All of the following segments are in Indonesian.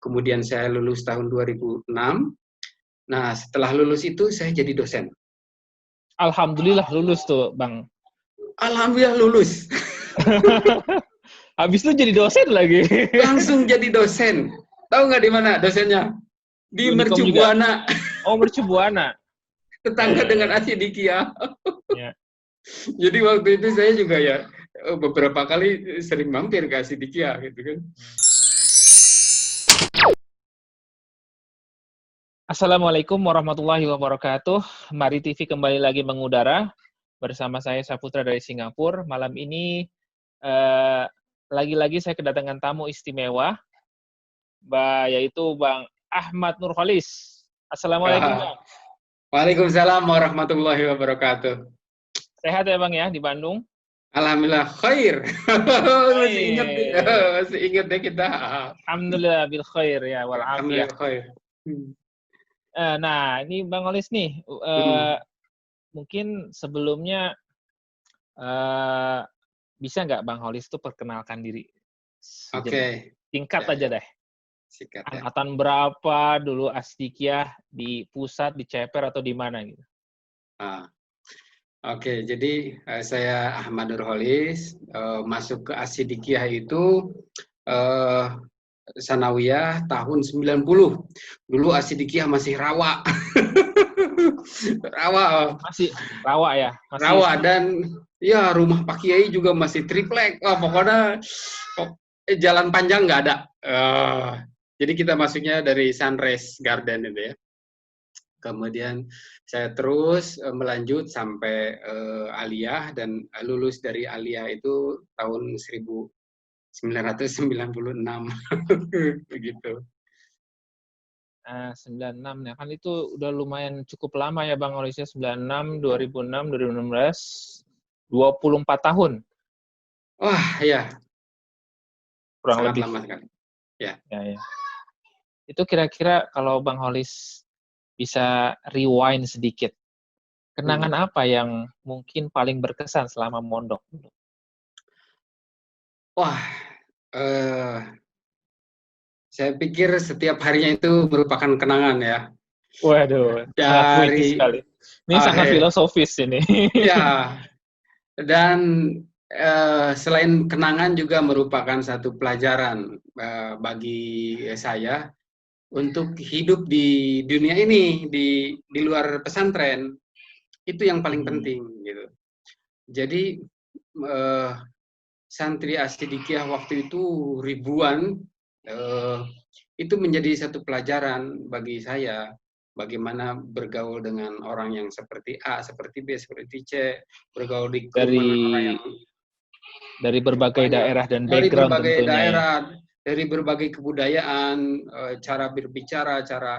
kemudian saya lulus tahun 2006. Nah, setelah lulus itu saya jadi dosen. Alhamdulillah lulus tuh, Bang. Alhamdulillah lulus. Habis itu jadi dosen lagi. Langsung jadi dosen. Tahu nggak di mana dosennya? Di Unikom Mercu juga. Buana. Oh, Mercu Buana. Tetangga dengan Asidikia. Ya. Jadi waktu itu saya juga ya beberapa kali sering mampir ke Asidikia gitu kan. Assalamualaikum warahmatullahi wabarakatuh. Mari TV kembali lagi mengudara bersama saya Saputra dari Singapura. Malam ini lagi-lagi saya kedatangan tamu istimewa, yaitu Bang Ahmad Nurholis. Assalamualaikum, Bang. Waalaikumsalam warahmatullahi wabarakatuh. Sehat ya, Bang, ya, di Bandung? Alhamdulillah khair. Masih ingat deh kita. Alhamdulillah bil khair ya wal afiyah. Alhamdulillah khair. Nah, ini Bang Holis nih, mungkin sebelumnya bisa nggak Bang Holis tuh perkenalkan diri? Oke. Singkat Ya, aja deh. Sikat, ya. Angkatan berapa dulu Asdikiah, di pusat, di CPR, atau di mana gitu? Oke, jadi saya Ahmad Nurholis, masuk ke Asidikiah itu Sanawiyah tahun 90. Dulu Asidikiah masih rawa. Rawa. Masih rawa ya? Masih rawa, dan ya rumah Pak Kiai juga masih triplek. Pokoknya jalan panjang nggak ada. Jadi kita masuknya dari Sunrise Garden itu ya. Kemudian saya terus melanjut sampai aliyah, dan lulus dari aliyah itu tahun 1996 begitu. 96 ya, kan itu udah lumayan cukup lama ya Bang Holisnya. 96, 2006, 2016, 24 tahun. Wah ya, Kurang sangat lebih. lama sekali. Ya. Itu kira-kira kalau Bang Holis bisa rewind sedikit, kenangan apa yang mungkin paling berkesan selama mondok? Wah, saya pikir setiap harinya itu merupakan kenangan ya. Waduh, sangat puitis sekali. Ini sangat filosofis ini. Ya, dan selain kenangan juga merupakan satu pelajaran bagi saya untuk hidup di dunia ini, di luar pesantren. Itu yang paling penting gitu. Jadi santri Asidikiah waktu itu ribuan, itu menjadi satu pelajaran bagi saya, bagaimana bergaul dengan orang yang seperti A, seperti B, seperti C, bergaul di kerumunan orang yang dari berbagai banyak, daerah dan dari background berbagai tentunya daerah, ya. dari berbagai kebudayaan, cara berbicara, cara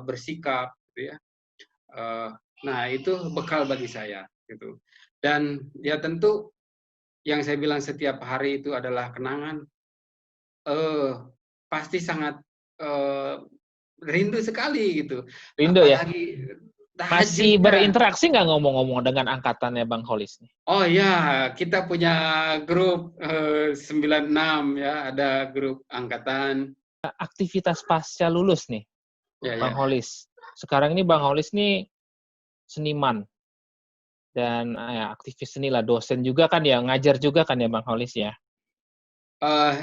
bersikap, gitu ya. Nah itu bekal bagi saya, gitu. Dan ya tentu yang saya bilang setiap hari itu adalah kenangan. Pasti sangat rindu sekali gitu. Rindu Apalagi ya? Masih berinteraksi nggak ngomong-ngomong dengan angkatannya Bang Holis nih? Oh ya, kita punya grup 96 ya, ada grup angkatan. Aktivitas pasca lulus nih, Bang Holis. Sekarang ini Bang Holis nih seniman dan aktivis seni lah, dosen juga kan ya, ngajar juga kan ya Bang Holis ya?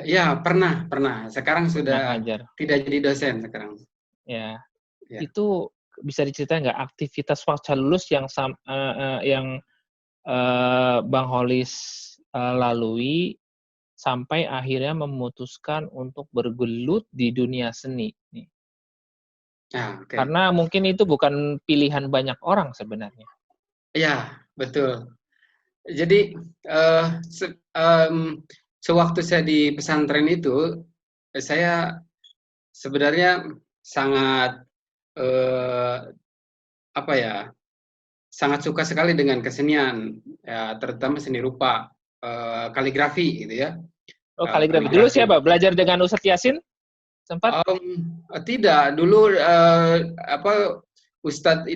Ya pernah. Sekarang sudah ngajar. Tidak jadi dosen sekarang. Ya. Itu bisa diceritain nggak aktivitas pasca lulus yang Bang Holis lalui sampai akhirnya memutuskan untuk bergelut di dunia seni nih? Karena mungkin itu bukan pilihan banyak orang sebenarnya. Ya, betul. Jadi sewaktu saya di pesantren itu, saya sebenarnya sangat sangat suka sekali dengan kesenian, ya, terutama seni rupa, kaligrafi gitu ya. Oh, kaligrafi. Dulu siapa? Belajar dengan Ustadz Yasin? Sempat? Tidak, dulu Ustadz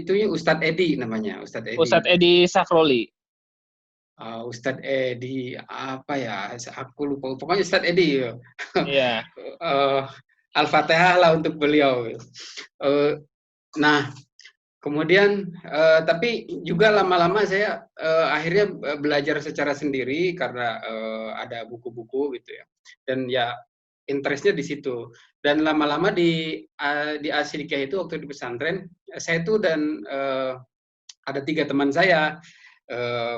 Edi namanya, Ustadz Edi. Ustadz Edi Sakroli. Ustadz Edi apa ya? Aku lupa. Pokoknya Ustadz Edi. Iya. Al-Fatihah lah untuk beliau. Nah, kemudian tapi juga lama-lama saya akhirnya belajar secara sendiri karena ada buku-buku gitu ya. Dan ya interestnya di situ. Dan lama-lama di Asidikiyah itu waktu di pesantren, saya itu dan ada 3 teman saya.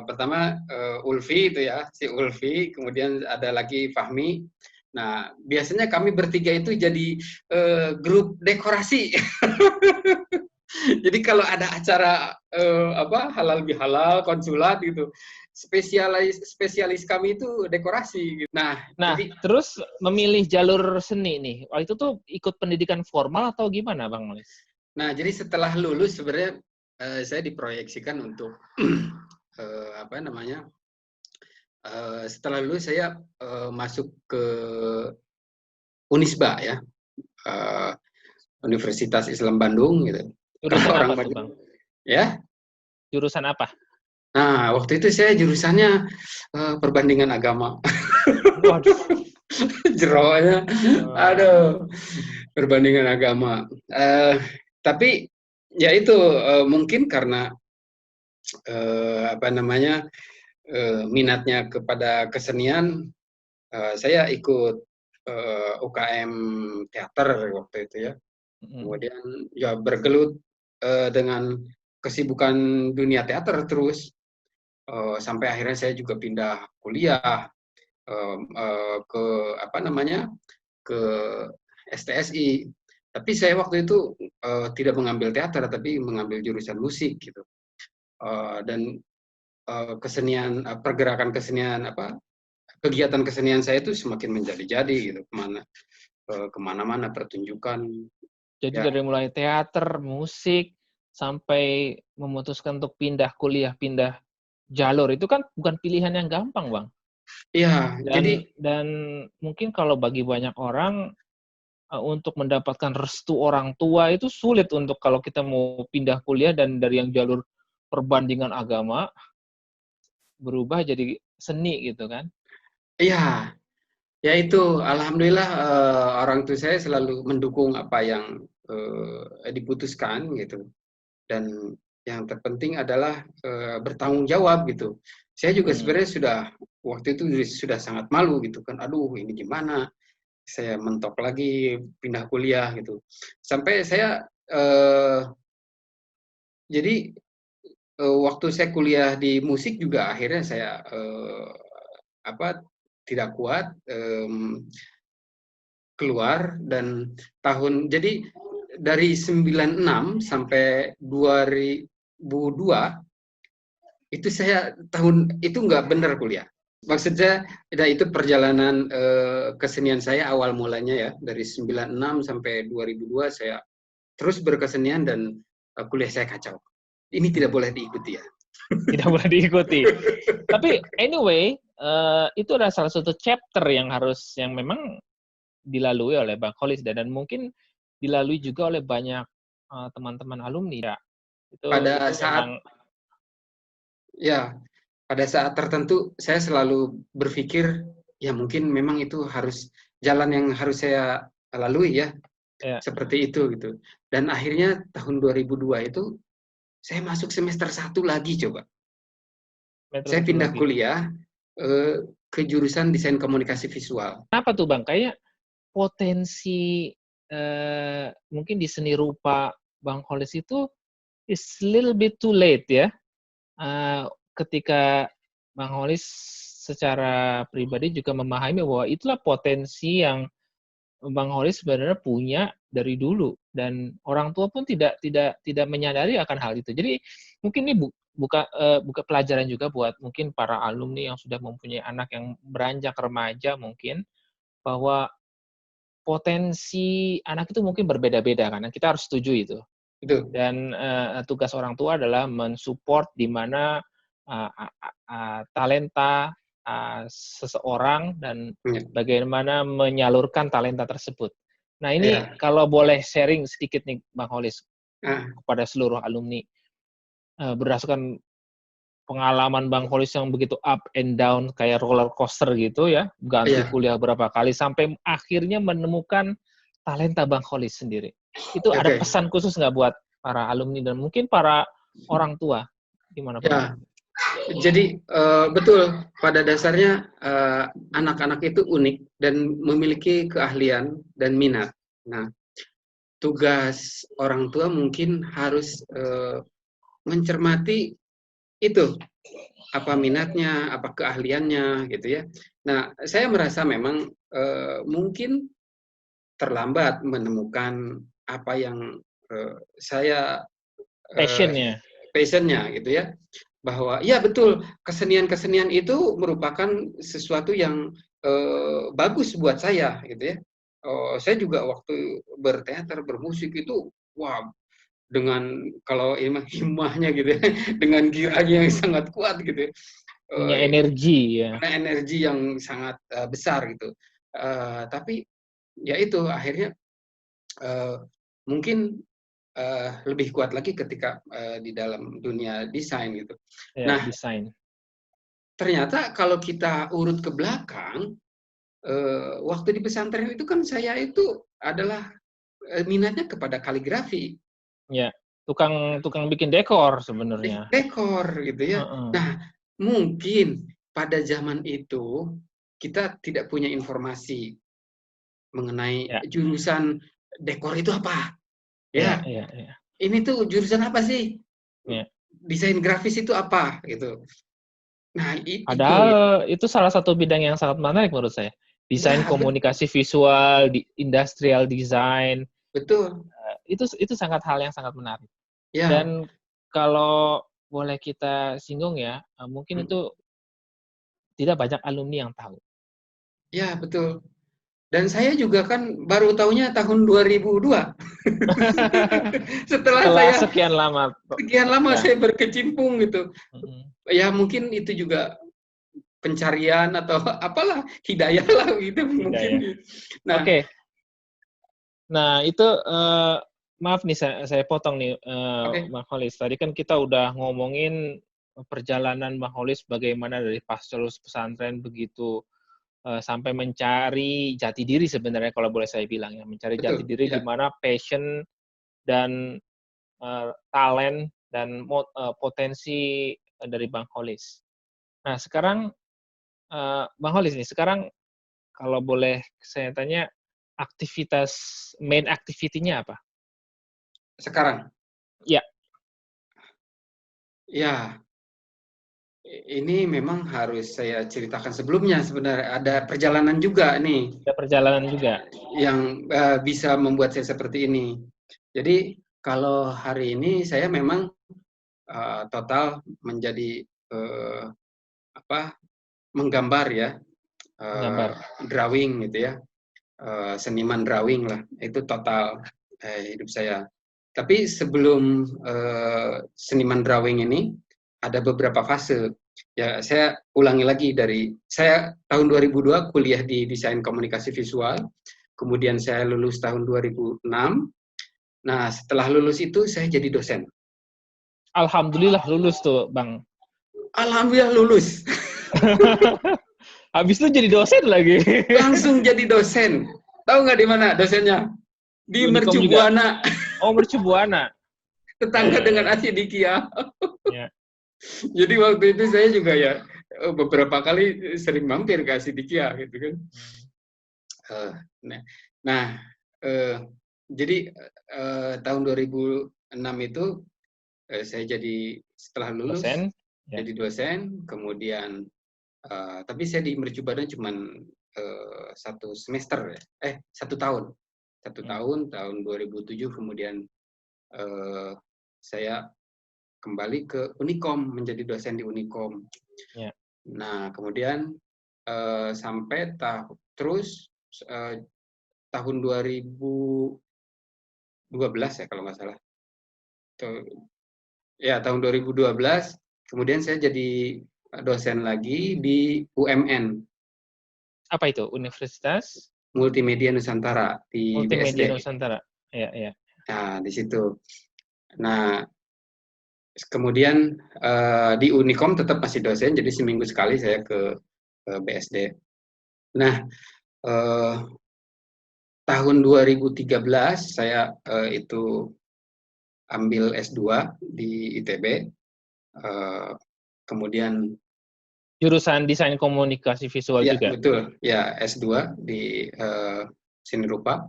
Pertama Ulfi itu ya, si Ulfi, kemudian ada lagi Fahmi. Nah, biasanya kami bertiga itu jadi grup dekorasi. Jadi kalau ada acara halal bihalal, konsulat gitu, spesialis kami itu dekorasi. Gitu. Nah, jadi, terus memilih jalur seni nih. Waktu itu tuh ikut pendidikan formal atau gimana, Bang Molis? Nah, jadi setelah lulus sebenarnya saya diproyeksikan untuk setelah lulus saya masuk ke Unisba ya, Universitas Islam Bandung gitu. Jurusan apa tuh, Bang? Ya. Jurusan apa? Nah, waktu itu saya jurusannya perbandingan agama. Waduh. Jeronya, aduh, perbandingan agama. Tapi ya itu mungkin karena minatnya kepada kesenian, saya ikut UKM teater waktu itu ya. Kemudian ya bergelut dengan kesibukan dunia teater terus sampai akhirnya saya juga pindah kuliah ke STSI. Tapi saya waktu itu tidak mengambil teater, tapi mengambil jurusan musik gitu. Dan kesenian, pergerakan kesenian kegiatan kesenian saya itu semakin menjadi-jadi gitu, kemana-mana pertunjukan. Jadi dari mulai teater, musik, sampai memutuskan untuk pindah kuliah, pindah jalur, itu kan bukan pilihan yang gampang, Bang. Iya, dan mungkin kalau bagi banyak orang untuk mendapatkan restu orang tua itu sulit untuk kalau kita mau pindah kuliah dan dari yang jalur perbandingan agama berubah jadi seni gitu kan. Iya. Ya itu, alhamdulillah orang tua saya selalu mendukung apa yang diputuskan gitu. Dan yang terpenting adalah bertanggung jawab gitu. Saya juga sebenarnya waktu itu sudah sangat malu gitu kan. Aduh, ini gimana? Saya mentok lagi pindah kuliah gitu. Sampai saya jadi waktu saya kuliah di musik juga akhirnya saya tidak kuat keluar dan jadi dari 96 sampai 2002 itu saya tahun itu nggak benar kuliah. Maksudnya itu perjalanan kesenian saya awal mulanya ya, dari 96 sampai 2002 saya terus berkesenian dan kuliah saya kacau. Ini tidak boleh diikuti ya. Tidak boleh diikuti. Tapi anyway, itu adalah salah satu chapter yang memang dilalui oleh Bang Kholis dan mungkin dilalui juga oleh banyak teman-teman alumni ya. Pada saat tertentu saya selalu berpikir ya mungkin memang itu harus jalan yang harus saya lalui ya. Seperti itu gitu. Dan akhirnya tahun 2002 itu saya masuk semester 1 lagi coba. Saya pindah kuliah ke jurusan desain komunikasi visual. Kenapa tuh Bang? Kayak potensi mungkin di seni rupa Bang Kholis itu is little bit too late ya. Ketika Bang Kholis secara pribadi juga memahami bahwa itulah potensi yang Bang Kholis sebenarnya punya dari dulu dan orang tua pun tidak menyadari akan hal itu. Jadi mungkin ini buka pelajaran juga buat mungkin para alumni yang sudah mempunyai anak yang beranjak remaja mungkin bahwa potensi anak itu mungkin berbeda-beda kan. Kita harus setuju itu. Dan tugas orang tua adalah mensupport di mana talenta seseorang dan bagaimana menyalurkan talenta tersebut. Nah ini kalau boleh sharing sedikit nih Bang Kholis kepada seluruh alumni berdasarkan pengalaman Bang Kholis yang begitu up and down kayak roller coaster gitu ya, ganti kuliah berapa kali sampai akhirnya menemukan talenta Bang Kholis sendiri. Itu ada Oke. pesan khusus nggak buat para alumni dan mungkin para orang tua dimanapun? Ya, jadi betul pada dasarnya anak-anak itu unik dan memiliki keahlian dan minat. Nah, tugas orang tua mungkin harus mencermati itu, apa minatnya, apa keahliannya, gitu ya. Nah, saya merasa memang mungkin terlambat menemukan apa yang saya passionnya, gitu ya. Bahwa ya betul, kesenian-kesenian itu merupakan sesuatu yang bagus buat saya, gitu ya. Saya juga waktu berteater, bermusik itu, wah, dengan kalau himahnya gitu ya, dengan giranya yang sangat kuat gitu ya. Punya energi ya. Punya energi yang sangat besar gitu. Tapi ya itu akhirnya mungkin lebih kuat lagi ketika di dalam dunia desain gitu. Ya, Nah, desain. ternyata kalau kita urut ke belakang, waktu di pesantren itu kan saya itu adalah minatnya kepada kaligrafi. Ya, tukang bikin dekor sebenarnya. Dekor gitu ya. Nah, mungkin pada zaman itu kita tidak punya informasi mengenai jurusan dekor itu apa. Ya. Ini tuh jurusan apa sih? Desain grafis itu apa gitu. Nah, padahal itu salah satu bidang yang sangat menarik menurut saya. Desain komunikasi visual, industrial design. Betul. Itu sangat hal yang sangat menarik. Ya. Dan kalau boleh kita singgung ya, mungkin itu tidak banyak alumni yang tahu. Ya, betul. Dan saya juga kan baru tahunya tahun 2002. Setelah saya sekian lama saya berkecimpung gitu. Ya mungkin itu juga pencarian atau apalah, hidayah lah gitu mungkin. Nah, Oke. Nah, itu maaf nih saya potong nih Bang Kholis. Tadi kan kita udah ngomongin perjalanan Bang Kholis bagaimana dari pasca lulus pesantren begitu sampai mencari jati diri sebenarnya kalau boleh saya bilang ya, mencari jati diri di mana passion dan talent dan potensi dari Bang Kholis. Nah, sekarang Bang Kholis nih, sekarang kalau boleh saya tanya, main activity-nya apa? Sekarang? Ya. Ya, ini memang harus saya ceritakan sebelumnya sebenarnya. Ada perjalanan juga nih. Ada perjalanan juga. Yang bisa membuat saya seperti ini. Jadi kalau hari ini saya memang total menjadi menggambar ya, drawing gitu ya, seniman drawing lah. Itu total hidup saya. Tapi sebelum seniman drawing ini ada beberapa fase. Ya, saya ulangi lagi saya tahun 2002 kuliah di desain komunikasi visual. Kemudian saya lulus tahun 2006. Nah, setelah lulus itu saya jadi dosen. Alhamdulillah lulus tuh, Bang. Alhamdulillah lulus. Habis itu jadi dosen lagi. Langsung jadi dosen. Tahu nggak di mana dosennya? Di Mercu Buana. Oh, Mercu Buana. Tetangga dengan Asidikia. Ya. Jadi waktu itu saya juga ya beberapa kali sering mampir ke Asidikia gitu kan. Jadi tahun 2006 itu saya jadi setelah lulus dosen, jadi dosen, kemudian tapi saya di Mercu Buana cuma 1 semester ya, 1 tahun, tahun 2007 kemudian saya kembali ke Unikom menjadi dosen di Unikom. Ya. Nah kemudian sampai terus tahun 2012 ya kalau nggak salah. Ya tahun 2012 kemudian saya jadi dosen lagi di UMN. Apa itu? Universitas Multimedia Nusantara di Multimedia BSD. Nusantara. Ya, ya. Nah, di situ. Nah, kemudian di Unikom tetap masih dosen, jadi seminggu sekali saya ke BSD. Nah, tahun 2013 saya itu ambil S2 di ITB, kemudian Jurusan desain komunikasi visual ya juga. betul, ya S2 di seni rupa.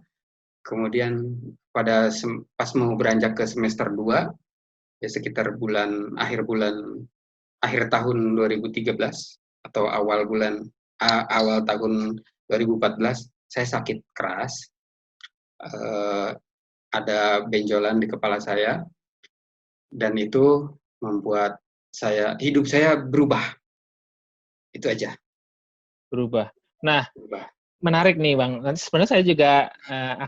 Kemudian pas mau beranjak ke semester 2, ya sekitar akhir tahun 2013 atau awal tahun 2014, saya sakit keras, ada benjolan di kepala saya, dan itu membuat hidup saya berubah. Itu aja. Berubah. Nah, Berubah. menarik nih Bang. Nanti sebenarnya saya juga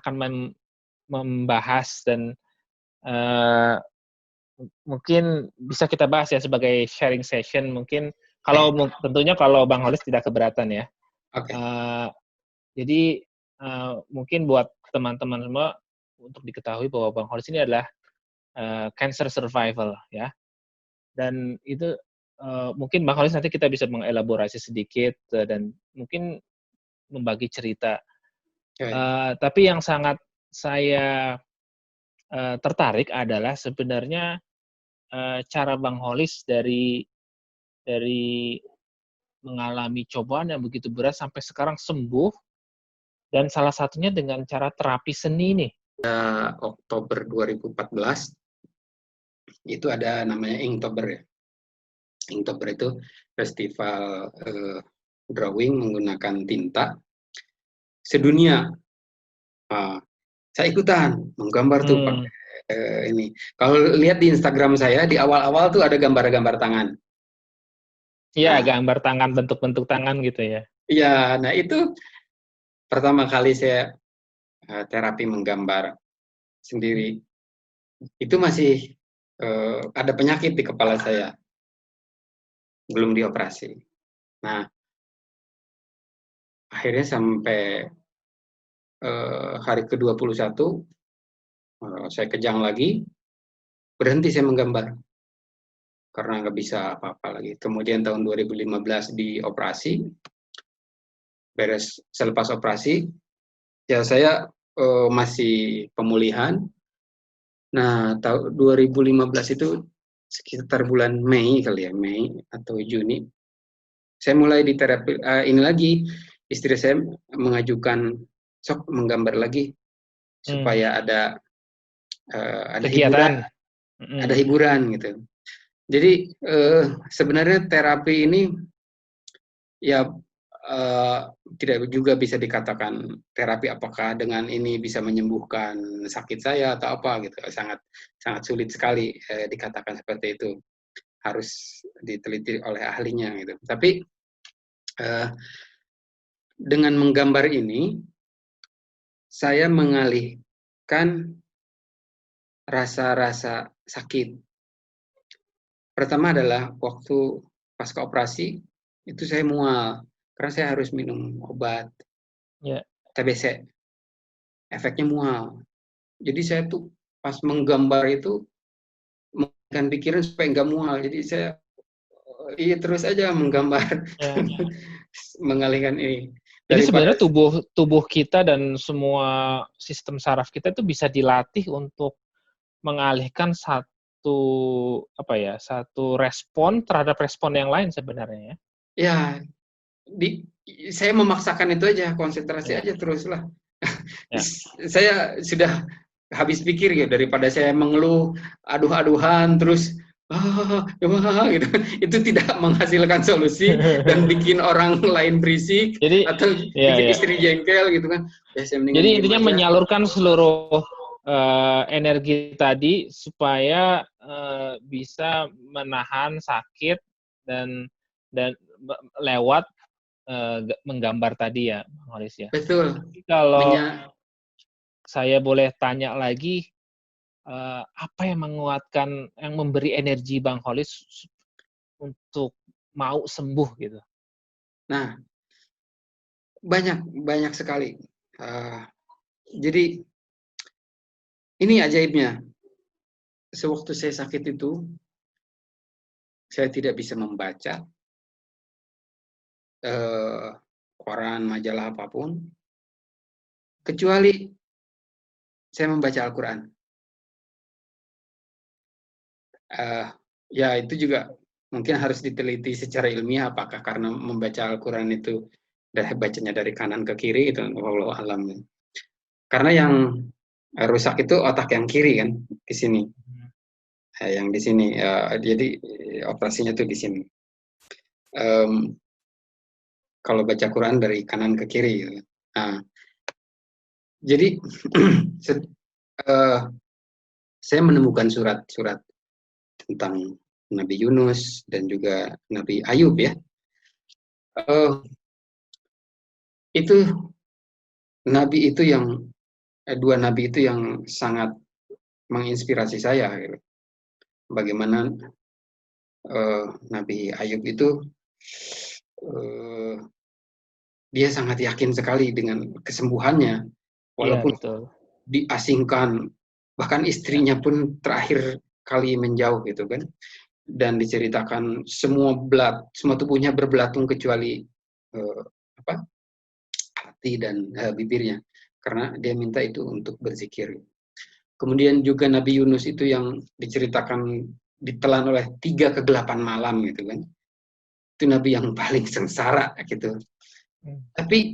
akan membahas dan mungkin bisa kita bahas ya sebagai sharing session. Mungkin tentunya kalau Bang Holis tidak keberatan ya. Oke. Jadi mungkin buat teman-teman semua untuk diketahui bahwa Bang Holis ini adalah cancer survival ya. Dan itu mungkin Bang Holis nanti kita bisa mengelaborasi sedikit dan mungkin membagi cerita. Tapi yang sangat saya tertarik adalah sebenarnya cara Bang Holis dari mengalami cobaan yang begitu berat sampai sekarang sembuh, dan salah satunya dengan cara terapi seni nih. Oktober 2014 itu ada namanya Inktober ya. Inktober itu festival drawing menggunakan tinta sedunia. Saya ikutan menggambar tuh pakai ini. Kalau lihat di Instagram saya di awal-awal tuh ada gambar-gambar tangan. Iya, gambar tangan, bentuk-bentuk tangan gitu ya. Iya, nah itu pertama kali saya terapi menggambar sendiri. Itu masih ada penyakit di kepala saya, belum dioperasi. Nah, akhirnya sampai hari ke-21 saya kejang lagi, berhenti saya menggambar karena nggak bisa apa-apa lagi. Kemudian tahun 2015 dioperasi, selepas operasi ya saya masih pemulihan. Nah, tahun 2015 itu sekitar bulan Mei kali ya, Mei atau Juni, saya mulai di terapi ini lagi. Istri saya mengajukan sok menggambar lagi supaya ada kegiatan, hiburan gitu. Jadi sebenarnya terapi ini ya tidak juga bisa dikatakan terapi apakah dengan ini bisa menyembuhkan sakit saya atau apa gitu. Sangat sulit sekali dikatakan seperti itu. Harus diteliti oleh ahlinya gitu. Tapi dengan menggambar ini saya mengalihkan rasa-rasa sakit. Pertama adalah waktu pasca operasi itu saya mual karena saya harus minum obat TBC. Efeknya mual. Jadi saya tuh pas menggambar itu mengalihkan pikiran supaya nggak mual. Jadi saya terus aja menggambar, mengalihkan ini. Jadi sebenarnya tubuh kita dan semua sistem saraf kita itu bisa dilatih untuk mengalihkan satu respon terhadap respon yang lain sebenarnya ya. Ya, saya memaksakan itu aja, konsentrasi aja teruslah. Saya sudah habis pikir gitu, daripada saya mengeluh aduh-aduhan terus gitu. Itu tidak menghasilkan solusi dan bikin orang lain berisik. Jadi, atau bikin istri jengkel gitu kan. Ya, jadi intinya menyalurkan seluruh energi tadi supaya bisa menahan sakit dan lewat menggambar tadi ya, Bang Holis ya. Betul. Kalau saya boleh tanya lagi, apa yang menguatkan, yang memberi energi Bang Holis untuk mau sembuh gitu? Nah, banyak sekali. Jadi ini ajaibnya. Sewaktu saya sakit itu, saya tidak bisa membaca koran, majalah apapun. kecuali saya membaca Al-Quran. Ya itu juga mungkin harus diteliti secara ilmiah, apakah karena membaca Al-Quran itu bacanya dari kanan ke kiri, itu wallahu alam. Karena yang rusak itu otak yang kiri kan, di sini. Yang di sini, jadi operasinya tuh di sini. Kalau baca Quran dari kanan ke kiri. Gitu. Nah, jadi saya menemukan surat-surat tentang Nabi Yunus dan juga Nabi Ayub ya. Itu nabi itu yang dua nabi itu yang sangat menginspirasi saya. Gitu. Bagaimana Nabi Ayub itu dia sangat yakin sekali dengan kesembuhannya, walaupun diasingkan, bahkan istrinya pun terakhir kali menjauh gitu kan. Dan diceritakan semua tubuhnya berbelatung kecuali hati dan bibirnya, karena dia minta itu untuk berzikir. Kemudian juga Nabi Yunus itu yang diceritakan ditelan oleh 3 kegelapan malam gitu kan. Itu Nabi yang paling sengsara gitu. Tapi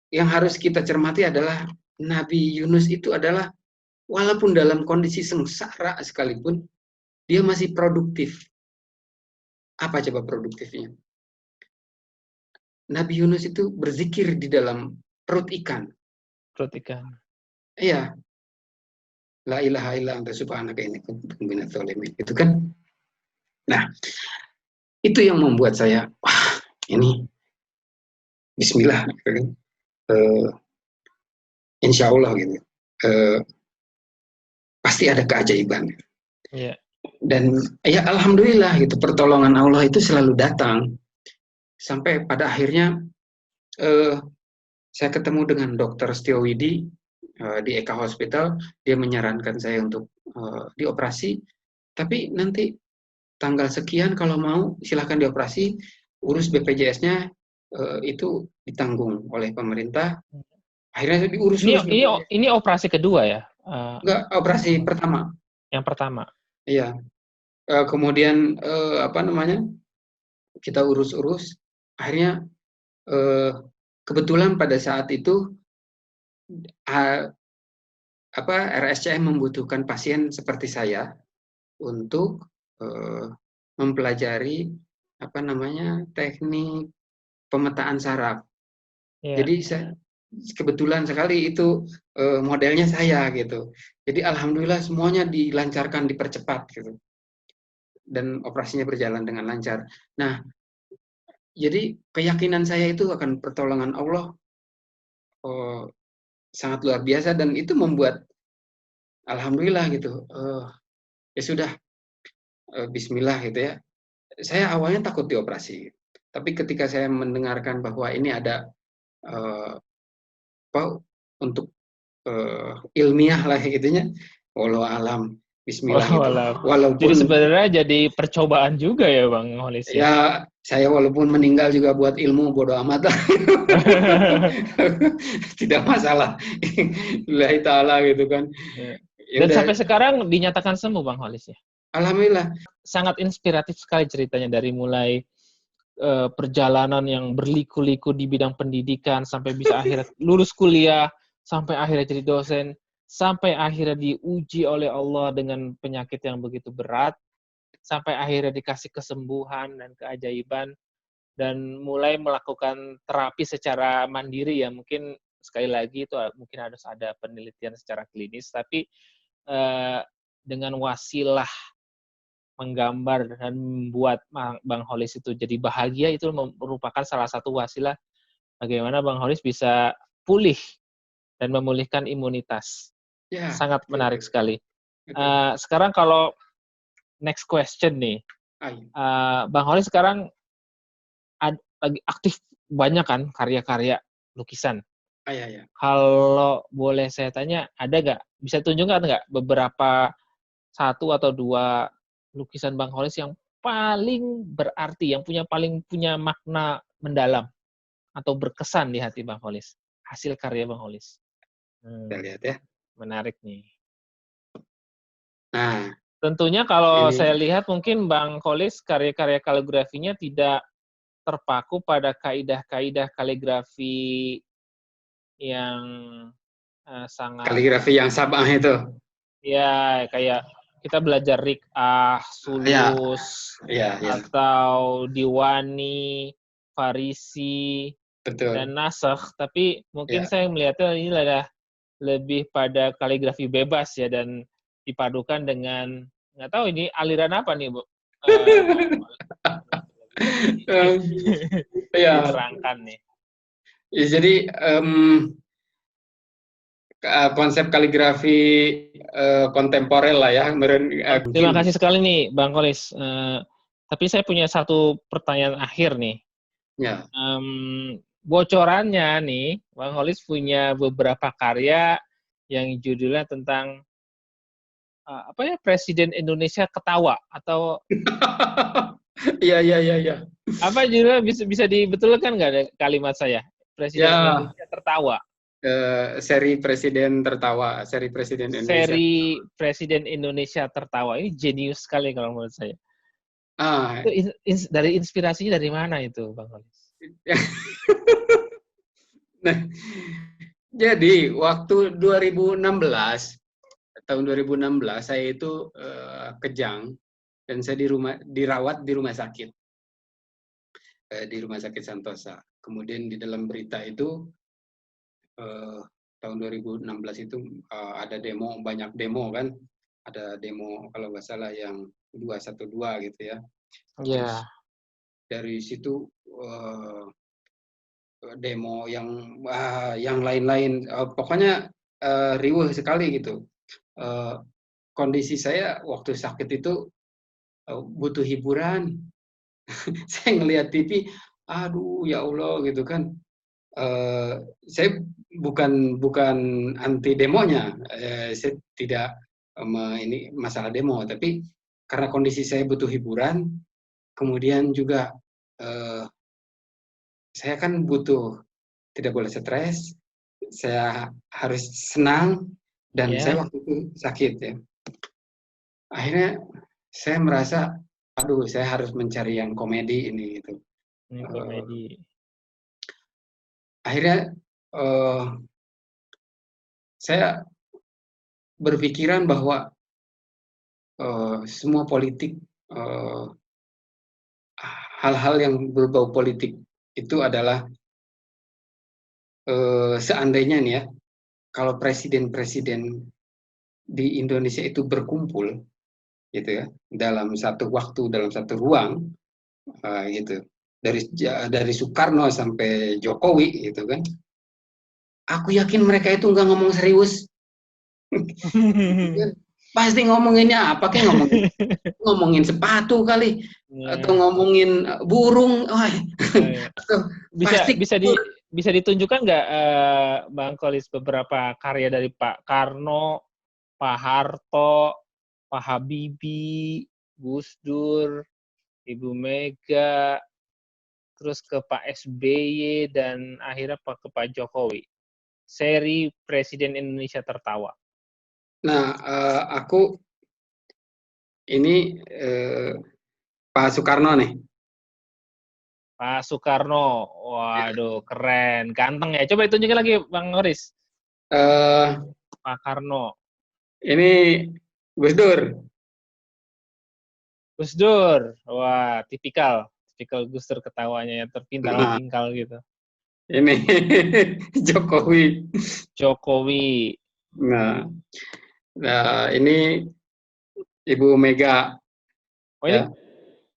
yang harus kita cermati adalah Nabi Yunus itu adalah walaupun dalam kondisi sengsara sekalipun, dia masih produktif. Apa coba produktifnya? Nabi Yunus itu berzikir di dalam perut ikan. Perut ikan. Iya. La ilaha illa anta subhanaka inni kuntu minadz dzalimin. Itu kan. Nah, itu yang membuat saya, wah, ini bismillah gitu kan. Insya Allah gitu. Pasti ada keajaiban. Yeah. Dan ya alhamdulillah gitu, pertolongan Allah itu selalu datang. Sampai pada akhirnya saya ketemu dengan Dr. Setiowidi di Eka Hospital. Dia menyarankan saya untuk dioperasi, tapi nanti tanggal sekian kalau mau silahkan dioperasi, urus BPJS-nya itu ditanggung oleh pemerintah. Akhirnya diurus. Ini operasi kedua ya? Enggak, operasi pertama. Yang pertama. Iya. Kemudian kita urus-urus. Akhirnya kebetulan pada saat itu RSCM membutuhkan pasien seperti saya untuk mempelajari teknik pemetaan saraf. Yeah. Jadi kebetulan sekali itu modelnya saya gitu. Jadi alhamdulillah semuanya dilancarkan, dipercepat gitu. Dan operasinya berjalan dengan lancar. Nah, jadi keyakinan saya itu akan pertolongan Allah sangat luar biasa, dan itu membuat alhamdulillah gitu. Ya sudah, bismillah gitu ya. Saya awalnya takut dioperasi. Tapi ketika saya mendengarkan bahwa ini ada untuk ilmiah lah gitunya, wallahu alam, bismillah gitu. Walaupun jadi sebenarnya jadi percobaan juga ya Bang Holis ya. Ya, saya walaupun meninggal juga buat ilmu, bodo amat lah. Tidak masalah. Lillahi ta'ala gitu kan. Dan sampai sekarang dinyatakan sembuh Bang Holis ya. Alhamdulillah. Sangat inspiratif sekali ceritanya, dari mulai perjalanan yang berliku-liku di bidang pendidikan sampai bisa akhirnya lulus kuliah, sampai akhirnya jadi dosen, sampai akhirnya diuji oleh Allah dengan penyakit yang begitu berat, sampai akhirnya dikasih kesembuhan dan keajaiban, dan mulai melakukan terapi secara mandiri ya. Mungkin sekali lagi itu mungkin harus ada penelitian secara klinis, tapi dengan wasilah menggambar dan membuat Bang Holis itu jadi bahagia, itu merupakan salah satu wasilah bagaimana Bang Holis bisa pulih dan memulihkan imunitas. Ya, sangat menarik sekali. Sekarang kalau next question nih, Bang Holis sekarang lagi aktif banyak kan karya-karya lukisan. Ya. Kalau boleh saya tanya, ada nggak, bisa tunjukkan nggak beberapa, 1 atau 2 lukisan Bang Holis yang paling berarti, yang punya makna mendalam atau berkesan di hati Bang Holis? hasil karya Bang Holis. Kita lihat ya. Menarik nih. Nah, tentunya kalau ini. saya lihat mungkin Bang Holis karya-karya kaligrafinya tidak terpaku pada kaidah-kaidah kaligrafi yang sangat Kaligrafi yang Sabah itu. ya kayak kita belajar Rik'ah, Sulus, ya. atau Diwani, Farisi, Betul. dan Nasakh. Tapi mungkin saya melihatnya ini adalah lebih pada kaligrafi bebas ya, dan dipadukan dengan nggak tahu ini aliran apa nih, Bu? Diterangkan nih. Ya, jadi konsep kaligrafi kontemporer lah ya. Terima kasih sekali nih Bang Holis. Tapi saya punya satu pertanyaan akhir nih. Ya. Bocorannya nih, Bang Holis punya beberapa karya yang judulnya tentang apa ya, Presiden Indonesia ketawa atau Iya. apa judulnya, bisa dibetulkan nggak ada kalimat saya? Presiden Indonesia tertawa. Seri Presiden tertawa, seri Presiden Indonesia. Seri Presiden Indonesia tertawa ini jenius sekali kalau menurut saya. Itu dari inspirasinya dari mana itu, Bang Holis? Nah, jadi waktu 2016, tahun 2016 saya itu kejang dan saya dirawat di rumah sakit. Di Rumah Sakit Santosa. Kemudian di dalam berita itu tahun 2016 itu ada demo, banyak demo kan, ada demo kalau nggak salah yang 212 gitu ya. Terus dari situ demo yang lain-lain, pokoknya riuh sekali gitu. Kondisi saya waktu sakit itu butuh hiburan. Saya ngelihat TV, aduh ya Allah gitu kan. Saya bukan anti demonya, saya tidak ini masalah demo, tapi karena kondisi saya butuh hiburan, kemudian juga saya kan butuh, tidak boleh stres, saya harus senang, dan saya waktu itu sakit ya. Akhirnya saya merasa, aduh saya harus mencari yang komedi ini gitu. Komedi. Akhirnya saya berpikiran bahwa semua politik, hal-hal yang berbau politik itu adalah seandainya nih ya, kalau presiden-presiden di Indonesia itu berkumpul gitu ya, dalam satu waktu, dalam satu ruang gitu, dari Soekarno sampai Jokowi gitu kan, aku yakin mereka itu nggak ngomong serius. Pasti ngomonginnya apa, kayak ngomongin sepatu kali, atau ngomongin burung. Bisa ditunjukkan nggak Bang Holis beberapa karya dari Pak Karno, Pak Harto, Pak Habibie, Gus Dur, Ibu Mega, terus ke Pak SBY, dan akhirnya ke Pak Jokowi. Seri Presiden Indonesia tertawa. Nah, aku ini Pak Soekarno nih. Pak Soekarno, waduh keren, ganteng ya. Coba ditunjukin lagi Bang Holis. Pak Karno. Ini Gus Dur. Gus Dur, wah tipikal Gus Dur ketawanya yang terpintal-pintal gitu. Ini Jokowi. Nah, ini Ibu Mega. Oh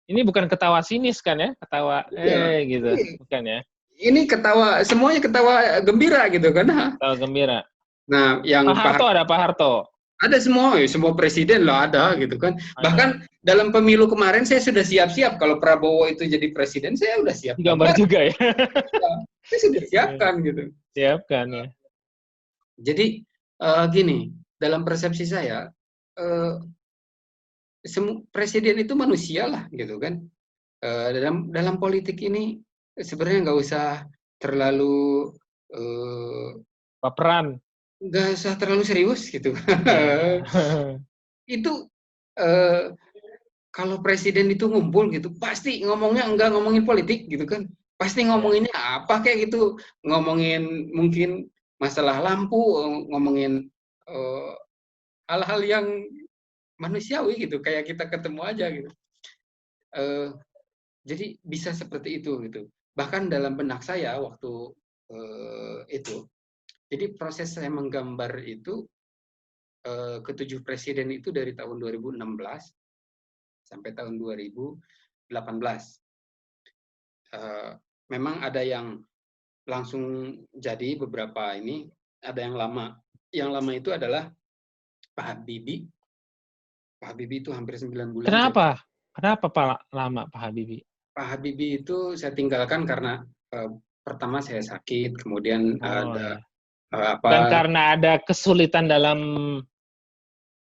ini bukan ketawa sinis kan ya? Ketawa gitu, bukan ya? Ini ketawa, semuanya ketawa gembira gitu kan? Ketawa gembira. Nah, yang Pak Harto ada Pak Harto. Ada semua presiden loh ada gitu kan. Bahkan dalam pemilu kemarin saya sudah siap-siap kalau Prabowo itu jadi presiden, saya sudah siap gambar juga ya. Saya sudah siapkan gitu. Siapkan ya. Jadi gini, dalam persepsi saya presiden itu manusia lah gitu kan. Dalam politik ini sebenarnya nggak usah terlalu baperan, nggak usah terlalu serius gitu. Itu kalau presiden itu ngumpul gitu, pasti ngomongnya nggak ngomongin politik gitu kan, pasti ngomonginnya apa kayak gitu, ngomongin mungkin masalah lampu, ngomongin hal-hal yang manusiawi gitu, kayak kita ketemu aja gitu. Jadi bisa seperti itu gitu. Bahkan dalam benak saya waktu itu, jadi proses saya menggambar itu ketujuh presiden itu dari tahun 2016 sampai tahun 2018. Memang ada yang langsung jadi beberapa ini, ada yang lama. Yang lama itu adalah Pak Habibie. Pak Habibie itu hampir 9 bulan. Kenapa? Kenapa Pak lama Pak Habibie? Pak Habibie itu saya tinggalkan karena pertama saya sakit, kemudian ada apa? Dan karena ada kesulitan dalam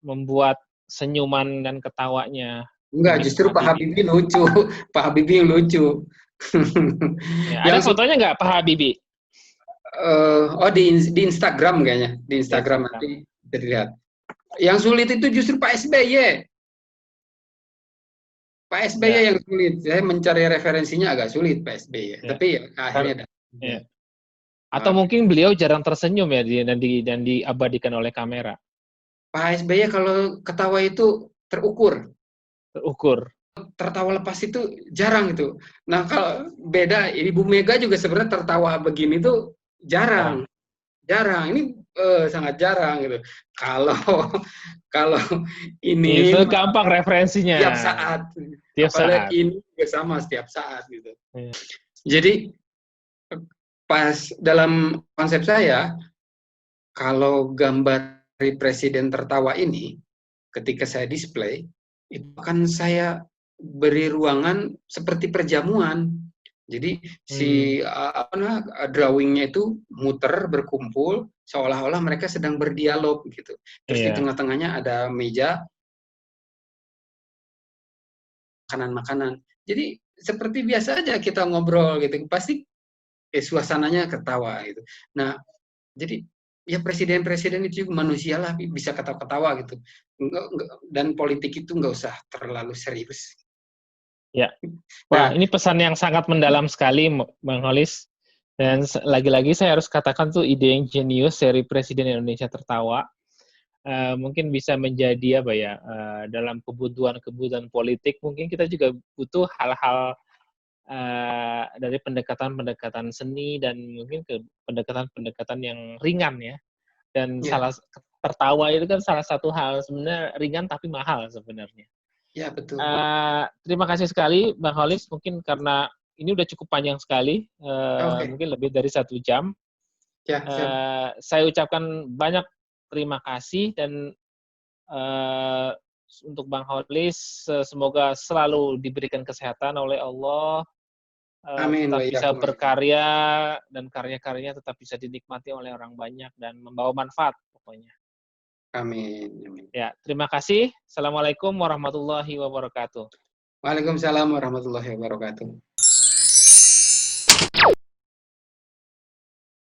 membuat senyuman dan ketawanya. Enggak, justru Pak Habibie lucu. Pak Habibie yang lucu. Ada fotonya nggak Pak Habibie? Di Instagram kayaknya. Di Instagram nanti terlihat. Yang sulit itu justru Pak SBY. Pak SBY yang sulit. Saya mencari referensinya agak sulit Pak SBY. Tapi ya akhirnya ada. Atau mungkin beliau jarang tersenyum ya dan diabadikan oleh kamera. Pak SBY kalau ketawa itu terukur. Tertawa lepas itu jarang itu. Nah kalau beda, Ibu Mega juga sebenarnya tertawa begini tuh jarang. Ini sangat jarang gitu. Kalau ini itu gampang referensinya. Setiap saat. Ini juga sama setiap saat gitu. Jadi pas dalam konsep saya, kalau gambar presiden tertawa ini, ketika saya display, itu akan saya beri ruangan seperti perjamuan. Jadi si drawingnya itu muter, berkumpul, seolah-olah mereka sedang berdialog gitu. Terus di tengah-tengahnya ada meja makanan-makanan. Jadi seperti biasa aja kita ngobrol gitu. Pasti suasananya ketawa gitu. Nah, jadi ya presiden-presiden itu juga manusia lah, bisa ketawa-ketawa gitu. Dan politik itu nggak usah terlalu serius. Ya. Wah, ini pesan yang sangat mendalam sekali, Bang Holis. Dan lagi-lagi saya harus katakan tuh ide yang jenius seri Presiden Indonesia Tertawa. Mungkin bisa menjadi apa ya, dalam kebutuhan politik, mungkin kita juga butuh hal-hal dari pendekatan-pendekatan seni dan mungkin ke pendekatan-pendekatan yang ringan ya. Dan tertawa itu kan salah satu hal sebenarnya ringan tapi mahal sebenarnya. Ya, betul. Terima kasih sekali, Bang Holis. Mungkin karena ini udah cukup panjang sekali, mungkin lebih dari 1 jam. Saya ucapkan banyak terima kasih dan untuk Bang Holis, semoga selalu diberikan kesehatan oleh Allah, tetap bisa berkarya dan karya-karyanya tetap bisa dinikmati oleh orang banyak dan membawa manfaat pokoknya. Amin. Ya, terima kasih. Assalamualaikum warahmatullahi wabarakatuh. Waalaikumsalam warahmatullahi wabarakatuh.